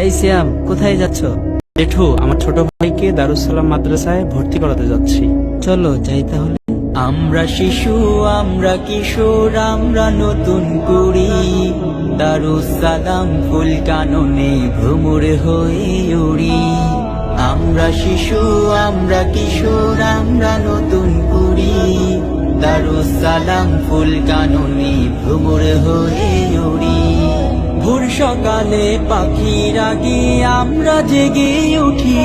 এই সিয়াম, কোথায় যাচ্ছ? জেঠু, আমার ছোট ভাইকে দারুস সালাম মাদ্রাসায় ভর্তি করাতে যাচ্ছি। চলো যাই তাহলে। আমরা শিশু, আমরা কিশোর, আমরা নতুন কুড়ি, দারুস সালাম ফুল কাননে ভ্রমর হয়ে উড়ি। আমরা শিশু, আমরা কিশোর, আমরা নতুন কুড়ি, দারুস সালাম ফুল কাননে ভ্রমর হয়ে উড়ি। ভোর সকালে পাখির আগে আমরা জেগে উঠি,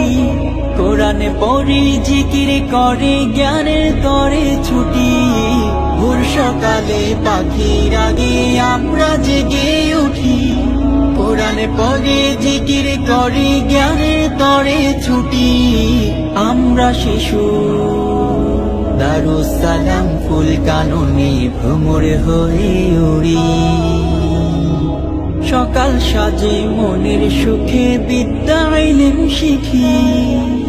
কোরআনে পড়ি, জিকির করে, জ্ঞানের তরে ছুটি। ভোর সকালে পাখির আগে আমরা জেগে উঠি, কোরআনে পড়ে, জিকির করে, জ্ঞানের তরে ছুটি। আমরা শিশু, দারুস সালাম ফুল কাননে ভ্রমর হয়ে উড়ি। সকাল সাজে মনের সুখে বিদ্যা ইলম শিখি,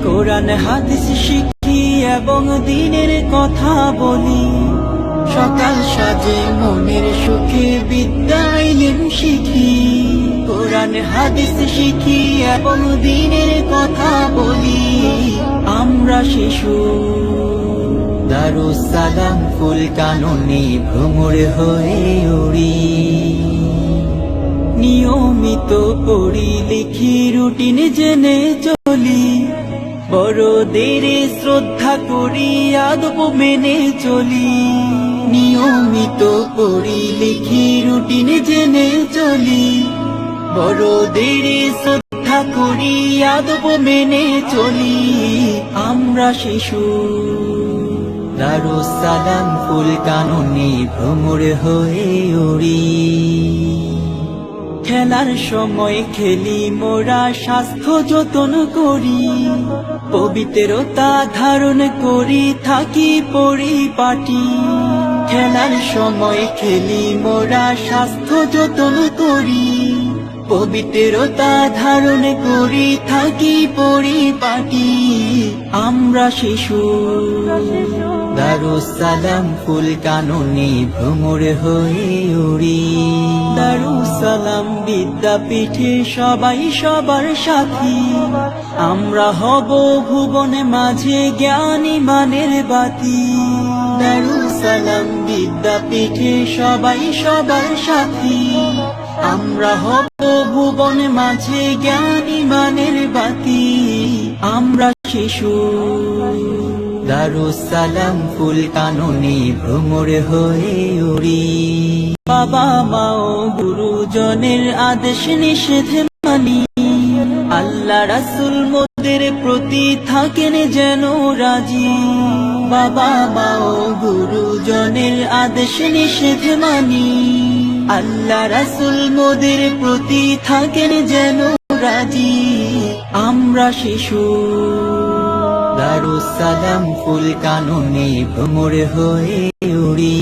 কোরআন হাদিস শিখি এবং দিনের কথা বলি। সকাল সাজে মনের সুখে বিদ্যা ইলম শিখি, কোরআন হাদিস শিখি এবং দিনের কথা বলি। আমরা শিশু, দারুস সালাম ফুল কাননে ভ্রমর হয়ে উড়ি। নিয়মিত পড়ি, লিখি, রুটিন জেনে চলি, বড়দের শ্রদ্ধা করি, আদব মেনে চলি। নিয়মিত পড়ি, লিখি, রুটিন জেনে চলি, বড়দের শ্রদ্ধা করি, আদব মেনে চলি। আমরা শিশু, দারুস সালাম ফুল কাননে ভ্রমর হয়ে উড়ি। খেলার সময় খেলি মোরা, স্বাস্থ্য যতন করি, পবিত্রতা ধারণ করি, থাকি পরিপাটি। খেলার সময় খেলি মোরা, স্বাস্থ্য যতন করি, পবিত্রতা ধারণ করি, থাকি পরিপাটি। আমরা শিশু, দারুস সালাম ফুল কাননে ভ্রমর হয়ে উড়ি। দারুস সালাম বিদ্যাপীঠে সবাই সবার সাথী, আমরা হব ভুবনে মাঝে জ্ঞানী মানের বাতি। দারুস সালাম বিদ্যাপীঠে সবাই সবার সাথী, আমরা হব ভুবনে মাঝে জ্ঞানী মানের বাতি। আমরা শিশু, দারুস সালাম ফুল কাননে ভ্রমর হয়ে উড়ি। বাবা মা ও গুরুজনের আদেশ নিষেধ মানি, আল্লাহ রাসূল মোদের প্রতি থাকেন যেন রাজি। বাবা মা ও গুরুজনের আদেশ নিষেধ মানি, আল্লাহ রাসূল মোদের প্রতি থাকেন যেন রাজি। আমরা শিশু, দারুস সালাম ফুল কাননে ভ্রমর হয়ে উড়ি।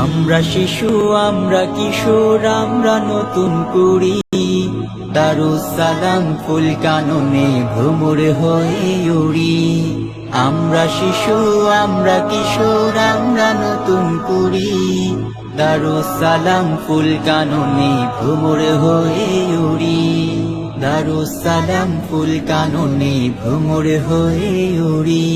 আমরা শিশু, আমরা কিশোর, আমরা নতুন কুড়ি, দারুস সালাম ফুল কাননে ভ্রমর হয়ে উড়ি। আমরা শিশু, আমরা কিশোর, আমরা নতুন কুড়ি, দারুস সালাম ফুল কাননে ভ্রমর হয়ে উড়ি। দারুস সালাম ফুল কাননে ভ্রমর হয়ে উড়ি।